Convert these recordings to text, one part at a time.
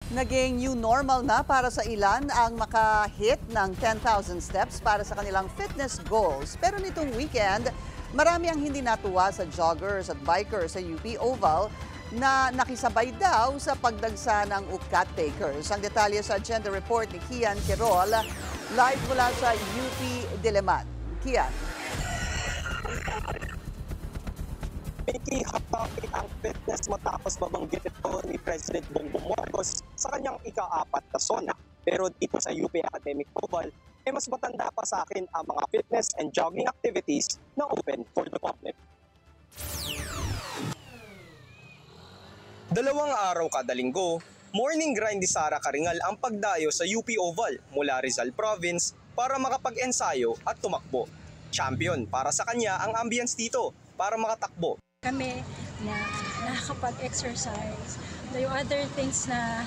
Naging new normal na para sa ilan ang makahit ng 10,000 steps para sa kanilang fitness goals. Pero nitong weekend, marami ang hindi natuwa sa joggers at bikers sa UP Oval na nakisabay daw sa pagdagsa ng ukat takers. Ang detalye sa agenda report ni Kian Quirol, live mula sa UP Diliman. Kian. Ikihapit ang fitness matapos mabanggit ito ni President Bongbong Marcos sa kanyang ika-4 na SONA. Pero dito sa UP Academic Oval, mas matanda pa sa akin ang mga fitness and jogging activities na open for the public. 2 araw kada linggo, morning grind ni Sara Karingal ang pagdayo sa UP Oval mula Rizal Province para makapag-ensayo at tumakbo. Champion para sa kanya ang ambience dito para makatakbo. Kami na nakakapag-exercise, yung other things na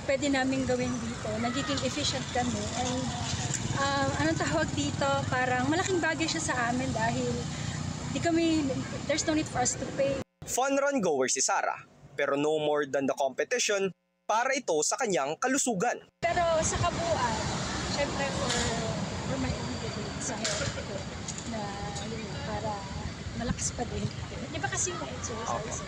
pwede namin gawin dito, nagiging efficient kami. And anong tawag dito, parang malaking bagay siya sa amin dahil there's no need for us to pay. Fun run goer si Sara, pero no more than the competition para ito sa kanyang kalusugan. Pero sa kabuuan, syempre for my own good, sa health ko, na yun, para malakas pa din. Di ba kasi yung exercise?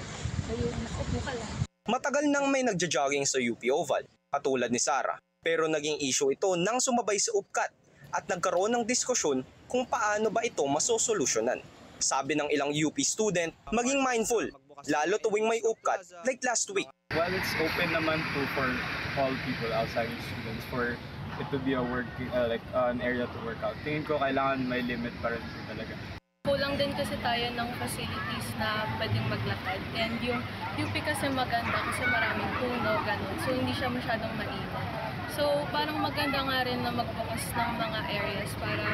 So yun, nakaupo ka lang. Matagal nang may nagja-jogging sa UP Oval, katulad ni Sara. Pero naging issue ito nang sumabay sa upkat at nagkaroon ng diskusyon kung paano ba ito masosolusyonan. Sabi ng ilang UP student, maging mindful, lalo tuwing may upkat like last week. Well, it's open naman for all people outside students for it to be a an area to work out. Tingin ko kailangan may limit pa rin talaga. Kulang din kasi tayo ng facilities na pwedeng maglakad. And yung UP kasi maganda kasi maraming puno, ganun. So hindi siya masyadong mainit. So parang maganda nga rin na mag-focus ng mga areas para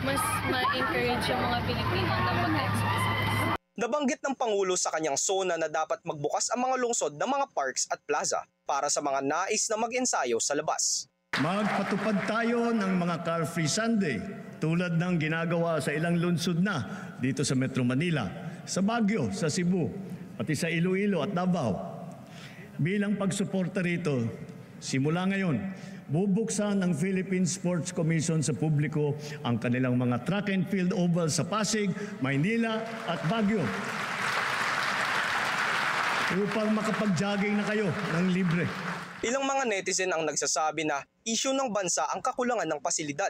mas ma-encourage yung mga Pilipino na mag-exercise. Nabanggit ng Pangulo sa kanyang SONA na dapat magbukas ang mga lungsod ng mga parks at plaza para sa mga nais na mag-ensayo sa labas. Magpatupad tayo ng mga car-free Sunday tulad ng ginagawa sa ilang lungsod na dito sa Metro Manila, sa Baguio, sa Cebu, pati sa Iloilo at Davao. Bilang pagsuporta rito, simula ngayon, bubuksan ng Philippine Sports Commission sa publiko ang kanilang mga track and field oval sa Pasig, Maynila at Baguio upang makapag-jogging na kayo ng libre. Ilang mga netizen ang nagsasabi na issue ng bansa ang kakulangan ng pasilidad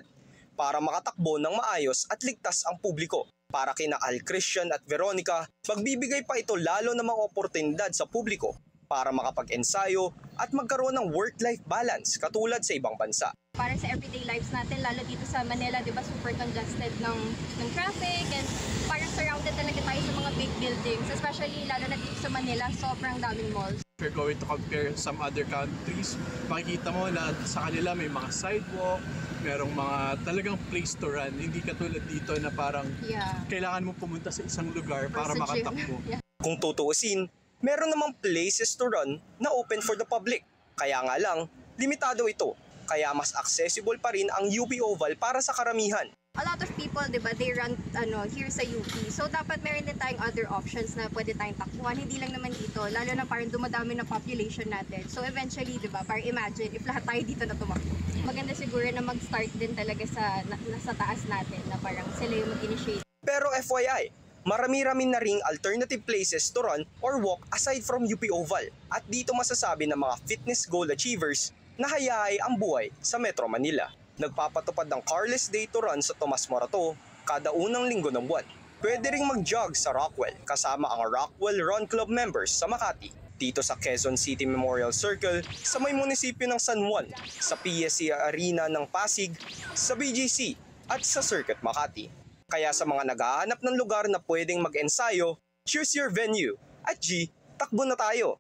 para makatakbo ng maayos at ligtas ang publiko. Para kina Al Christian at Veronica, magbibigay pa ito lalo ng mga oportunidad sa publiko para makapag-ensayo at magkaroon ng work-life balance katulad sa ibang bansa. Para sa everyday lives natin, lalo dito sa Manila, di ba, super congested ng traffic and parang surrounded talaga tayo sa mga big buildings, especially lalo na dito sa Manila, sobrang daming malls. If you're going to compare some other countries, makikita mo na sa kanila may mga sidewalk, merong mga talagang place to run. Hindi katulad dito na parang kailangan mo pumunta sa isang lugar para makatakbo. Kung tutuusin, meron namang places to run na open for the public. Kaya nga lang, limitado ito. Kaya mas accessible pa rin ang UP Oval para sa karamihan. A lot of people, di ba, they run here sa UP. So dapat meron din tayong other options na pwede tayong takbuhan. Hindi lang naman dito, lalo na parang dumadami na population natin. So eventually, di ba, parang imagine if lahat tayo dito na tumakbo. Maganda siguro na mag-start din talaga sa taas natin na parang sila yung mag-initiate. Pero FYI, marami-rami na ring alternative places to run or walk aside from UP Oval. At dito masasabi ng mga fitness goal achievers na hayahay ang buhay sa Metro Manila. Nagpapatupad ng Carless Day to Run sa Tomas Morato kada unang linggo ng buwan. Pwede ring mag-jog sa Rockwell kasama ang Rockwell Run Club members sa Makati. Dito sa Quezon City Memorial Circle sa may munisipyo ng San Juan, sa PSC Arena ng Pasig, sa BGC at sa Circuit Makati. Kaya sa mga naghahanap ng lugar na pwedeng mag-ensayo, choose your venue. At G, takbo na tayo!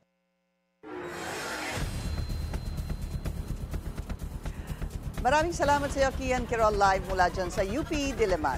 Maraming salamat sa iyo, Kian Quirol, live mula dyan sa UP Diliman.